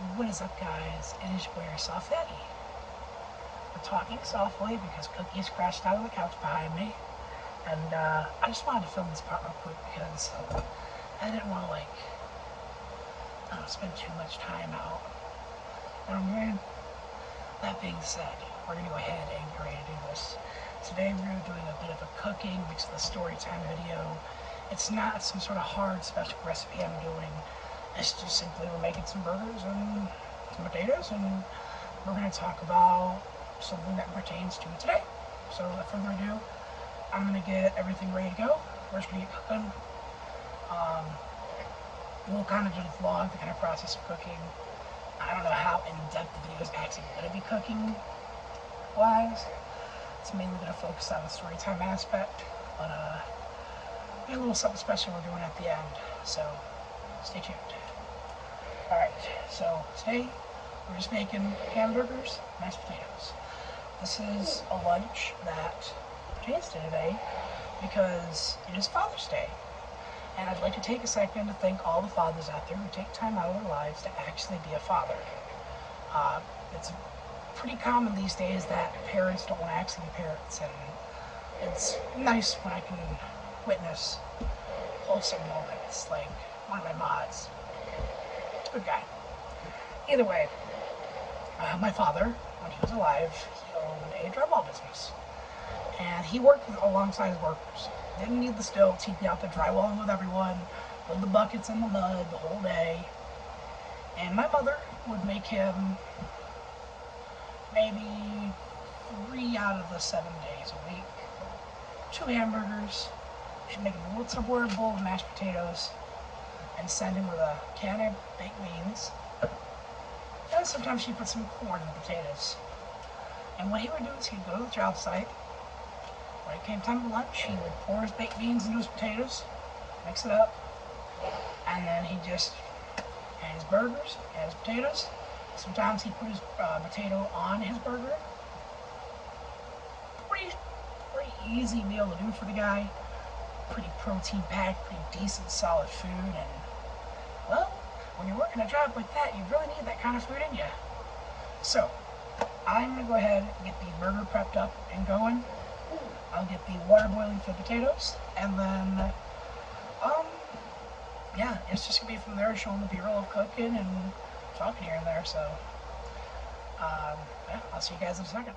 What is up, guys? It is your boy Airsoftfatty. We're talking softly because Cookie's crashed out on the couch behind me, and I just wanted to film this part real quick because I didn't want to spend too much time out. You know what I mean? That being said, we're gonna go ahead and get ready to do this. Today we're doing a bit of a cooking mixed with a story time video. It's not some sort of hard special recipe I'm doing. It's just simply we're making some burgers and some potatoes, and we're going to talk about something that pertains to today. So without further ado, I'm going to get everything ready to go. We're just going to get cooking. We'll kind of just vlog the kind of process of cooking. I don't know how in-depth the video is actually going to be cooking wise. It's mainly going to focus on the story time aspect, but we have a little something special we're doing at the end, so stay tuned. Alright, so today we're just making hamburgers, mashed potatoes. This is a lunch that pertains to today because it is Father's Day. And I'd like to take a second to thank all the fathers out there who take time out of their lives to actually be a father. It's pretty common these days that parents don't want to actually be parents, and it's nice when I can witness wholesome moments like one of my mods. Good guy. Either way, my father, when he was alive, he owned a drywall business. And he worked alongside his workers. Didn't need the stilts, he'd be out there drywalling with everyone, with the buckets in the mud the whole day. And my mother would make him maybe 3 out of the 7 days a week. 2 hamburgers. She'd make him a little Tupperware bowl of mashed potatoes, and send him with a can of baked beans. And sometimes she'd put some corn in the potatoes. And what he would do is he'd go to the job site. When it came time to lunch, he would pour his baked beans into his potatoes, mix it up, and then he just had his burgers, had his potatoes. Sometimes he'd put his potato on his burger. Pretty easy meal to do for the guy. Pretty protein packed, pretty decent solid food, and well, when you're working a job like that, you really need that kind of food in you. So, I'm going to go ahead and get the burger prepped up and going. I'll get the water boiling for the potatoes, and then, yeah, it's just going to be from there, showing the B-roll of cooking and talking here and there, so, yeah, I'll see you guys in a second.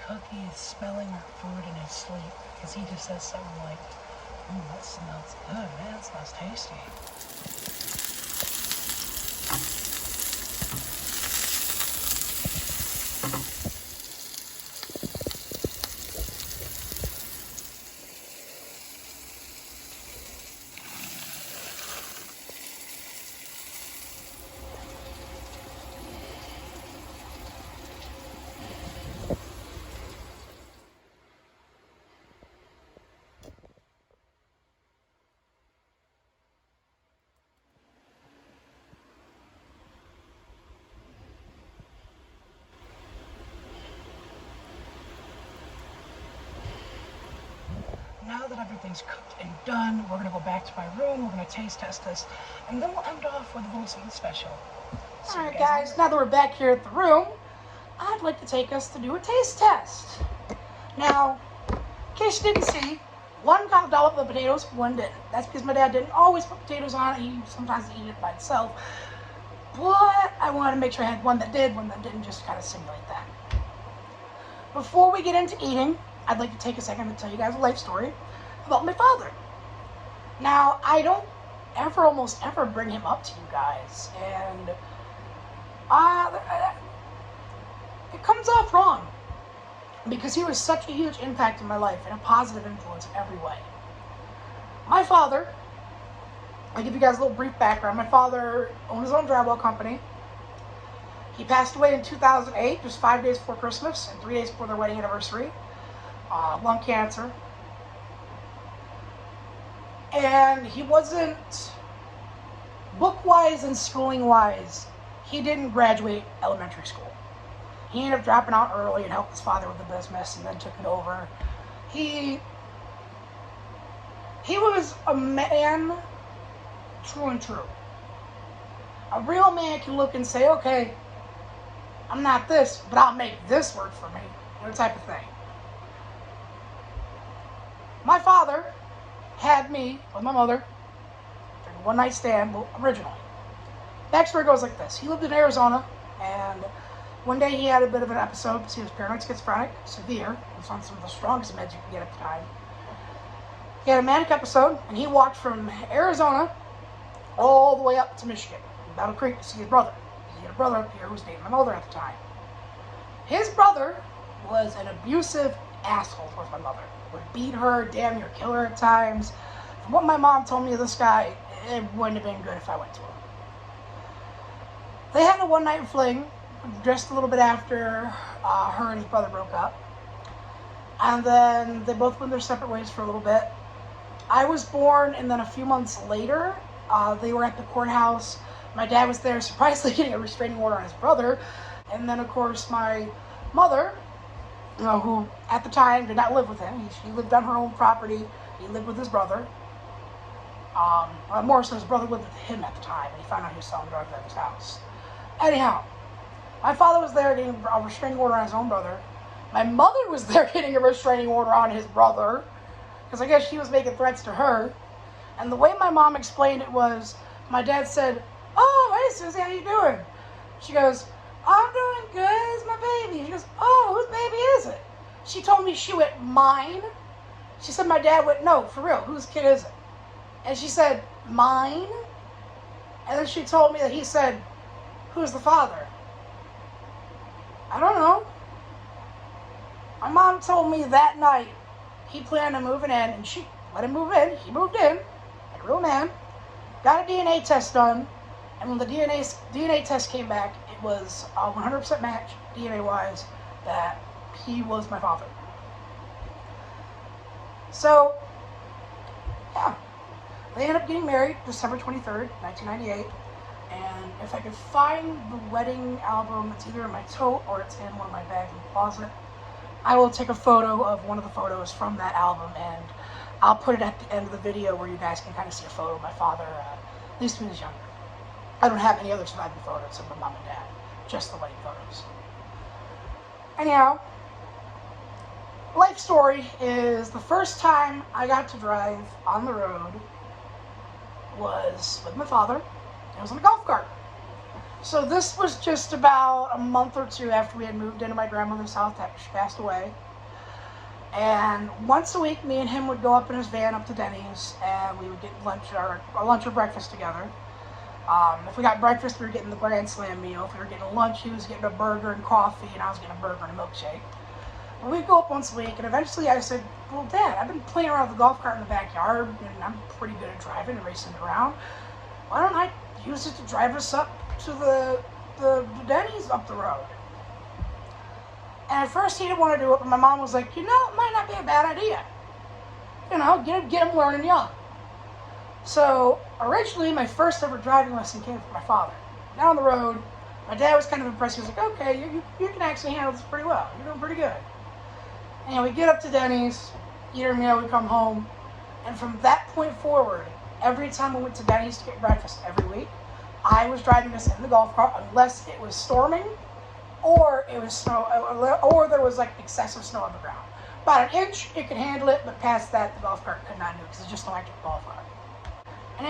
Cookie is smelling her food in his sleep because he just says something like, that smells good, man, it smells tasty. Now that everything's cooked and done, we're going to go back to my room, we're going to taste test this, and then we'll end off with a little something special. Alright guys, now that we're back here at the room, I'd like to take us to do a taste test. Now, in case you didn't see, one got a dollop of the potatoes, one didn't. That's because my dad didn't always put potatoes on it, he sometimes eat it by itself. But I wanted to make sure I had one that did, one that didn't, just to kind of simulate that. Before we get into eating, I'd like to take a second to tell you guys a life story about my father. Now, I don't almost ever bring him up to you guys, and it comes off wrong, because he was such a huge impact in my life and a positive influence in every way. My father, I'll give you guys a little brief background. My father owned his own drywall company. He passed away in 2008, just 5 days before Christmas and 3 days before their wedding anniversary. Lung cancer. And he wasn't, book-wise and schooling-wise, he didn't graduate elementary school. He ended up dropping out early and helped his father with the business and then took it over. He was a man, true and true. A real man can look and say, okay, I'm not this, but I'll make this work for me, you know, type of thing. My father had me with my mother during a one-night stand, well, originally. Backstory goes like this. He lived in Arizona, and one day he had a bit of an episode because he was paranoid schizophrenic, severe. He was on some of the strongest meds you could get at the time. He had a manic episode, and he walked from Arizona all the way up to Michigan, Battle Creek, to see his brother. He had a brother up here who was dating my mother at the time. His brother was an abusive asshole towards my mother. Would beat her, damn near kill her at times. From what my mom told me of this guy, it wouldn't have been good if I went to him. They had a one-night fling, just a little bit after her and his brother broke up. And then they both went their separate ways for a little bit. I was born, and then a few months later, they were at the courthouse. My dad was there, surprisingly getting a restraining order on his brother. And then, of course, my mother, you know, who at the time did not live with him. She lived on her own property. He lived with his brother. More so, his brother lived with him at the time, and he found out he was selling drugs at his house. Anyhow, my father was there getting a restraining order on his own brother. My mother was there getting a restraining order on his brother, because I guess she was making threats to her. And the way my mom explained it was, my dad said, "Oh, hey Susie, how you doing?" She goes, "I'm doing good, it's my baby." She goes, "Oh, whose baby is it?" She told me, she went, "Mine." She said, my dad went, "No, for real, whose kid is it?" And she said, "Mine." And then she told me that he said, "Who's the father?" I don't know. My mom told me that night he planned on moving in, and she let him move in. He moved in, like a real man, got a DNA test done, and when the DNA test came back, it was a 100% match, DNA-wise, that he was my father. So, yeah. They ended up getting married December 23rd, 1998. And if I could find the wedding album, it's either in my tote or it's in one of my bags in the closet, I will take a photo of one of the photos from that album, and I'll put it at the end of the video where you guys can kind of see a photo of my father, at least when he was younger. I don't have any other surviving photos of my mom and dad, just the wedding photos. Anyhow, life story is the first time I got to drive on the road was with my father. It was in a golf cart. So this was just about a month or two after we had moved into my grandmother's house after she passed away. And once a week, me and him would go up in his van up to Denny's, and we would get lunch or breakfast together. If we got breakfast, we were getting the Grand Slam meal. If we were getting lunch, he was getting a burger and coffee, and I was getting a burger and a milkshake. But we'd go up once a week, and eventually I said, "Well, Dad, I've been playing around with the golf cart in the backyard, and I'm pretty good at driving and racing it around. Why don't I use it to drive us up to the Denny's up the road?" And at first he didn't want to do it, but my mom was like, "You know, it might not be a bad idea. You know, get him learning young." So originally my first ever driving lesson came from my father. Down the road, my dad was kind of impressed. He was like, "Okay, you can actually handle this pretty well. You're doing pretty good." And we get up to Denny's, eat our meal, we come home, and from that point forward, every time we went to Denny's to get breakfast every week, I was driving us in the golf cart unless it was storming or it was snow, or there was like excessive snow on the ground. About an inch, it could handle it, but past that, the golf cart could not do it because it's just an electric golf cart. And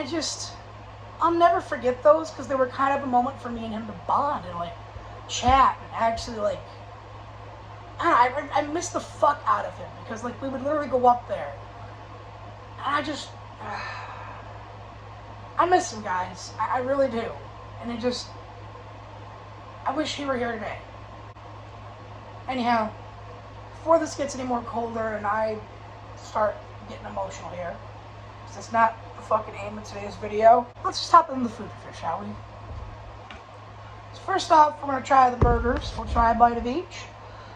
I'll never forget those because they were kind of a moment for me and him to bond and like chat and actually like, I miss the fuck out of him because like we would literally go up there and I miss him, guys. I really do. And I wish he were here today. Anyhow, before this gets any more colder and I start getting emotional here, because it's not the fucking aim of today's video, let's just hop into the food here, shall we? So first off, we're going to try the burgers. We'll try a bite of each.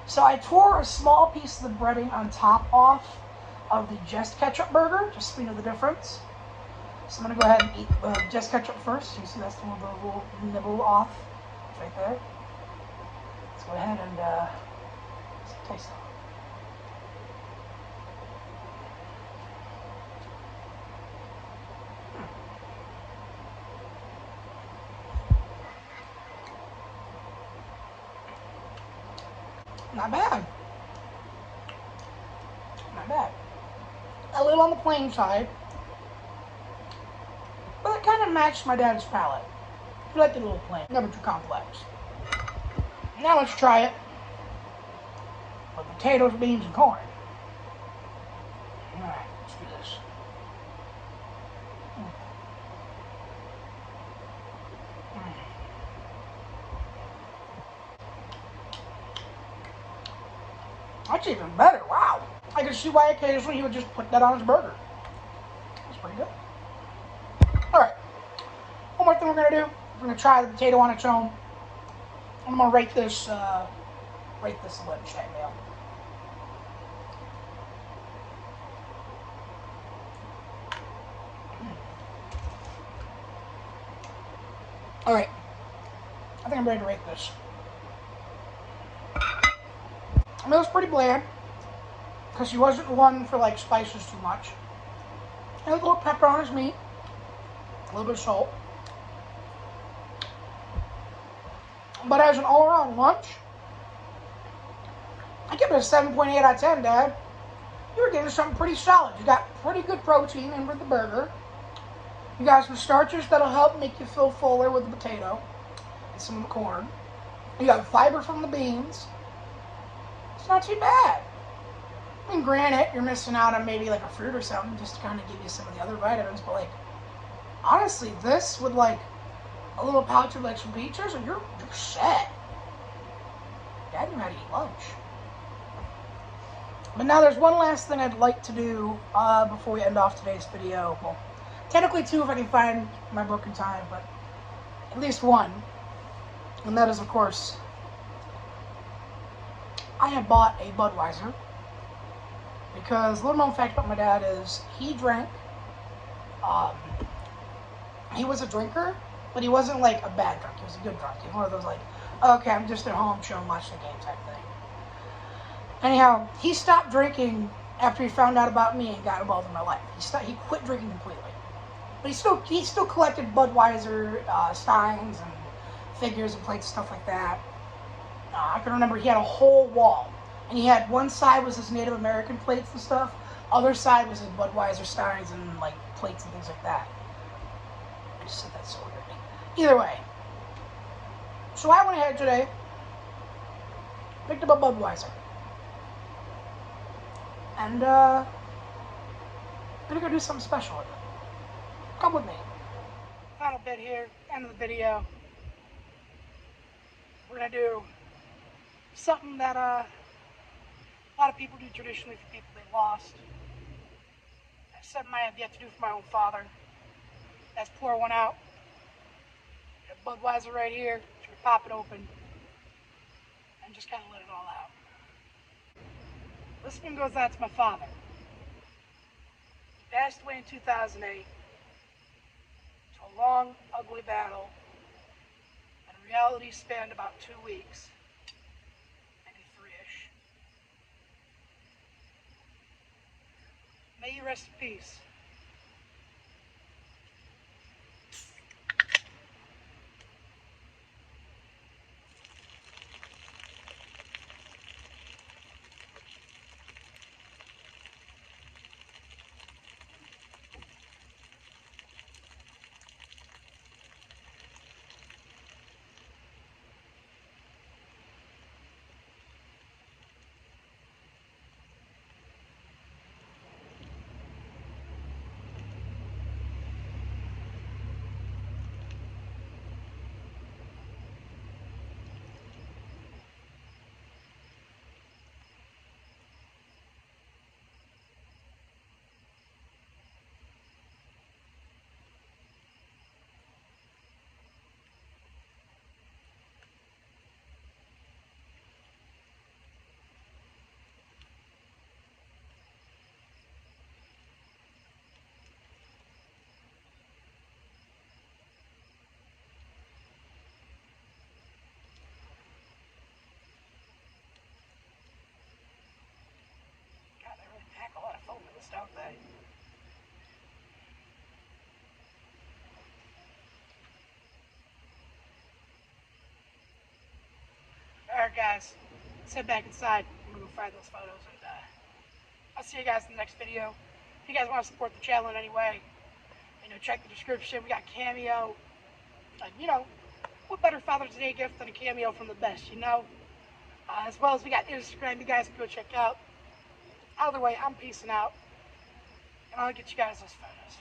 So I tore a small piece of the breading on top off of the Just Ketchup burger, just so you know the difference. So I'm going to go ahead and eat Just Ketchup first. You see that's the little nibble off. right there. Let's go ahead and taste it. Not bad. Not bad. A little on the plain side, but it kind of matched my dad's palate. I like it a little plain, never too complex. Now let's try it with potatoes, beans, and corn. Alright, let's do this. That's even better, wow. I can see why occasionally he would just put that on his burger. That's pretty good. Alright, one more thing we're going to do. We're going to try the potato on its own. I'm going to rate this lunchtime meal. Alright, I think I'm ready to rate this. I mean, it was pretty bland, because he wasn't one for like spices too much. And a little pepper on his meat, a little bit of salt. But as an all-around lunch, I give it a 7.8 out of 10, Dad. You were getting something pretty solid. You got pretty good protein in with the burger. You got some starches that'll help make you feel fuller with the potato and some of the corn. You got fiber from the beans. It's not too bad. I mean, granted, you're missing out on maybe like a fruit or something just to kind of give you some of the other vitamins, but like, honestly, this with like a little pouch of like some peaches, and you're set. Dad knew how to eat lunch. But now there's one last thing I'd like to do before we end off today's video. Well, technically two if I can find my book in time, but at least one. And that is, of course, I have bought a Budweiser. Because, little known fact about my dad is, he drank, he was a drinker, but he wasn't like a bad drunk, he was a good drunk. He was one of those like, okay, I'm just at home chilling, watching the game type thing. Anyhow, he stopped drinking after he found out about me and got involved in my life. He quit drinking completely. But he still collected Budweiser, steins and figures and plates, stuff like that. I can remember he had a whole wall. And he had one side was his Native American plates and stuff. Other side was his Budweiser steins and like plates and things like that. I just said that so weirdly. Either way. So I went ahead today, picked up a Budweiser. And I'm gonna go do something special with it. Come with me. Final bit here, end of the video. We're gonna do something that a lot of people do traditionally for people they lost. That's something I have yet to do for my own father. Let's pour one out. Got Budweiser right here. Should we pop it open and just kind of let it all out. This one goes out to my father. He passed away in 2008. To a long, ugly battle. And in reality spanned about 2 weeks. Maybe 3-ish. May you rest in peace. guys, sit back inside. I'm going to go find those photos, and I'll see you guys in the next video. If you guys want to support the channel in any way, check the description. We got Cameo. What better Father's Day gift than a Cameo from the best, as well as we got Instagram you guys can go check out. Either way, I'm peacing out, and I'll get you guys those photos.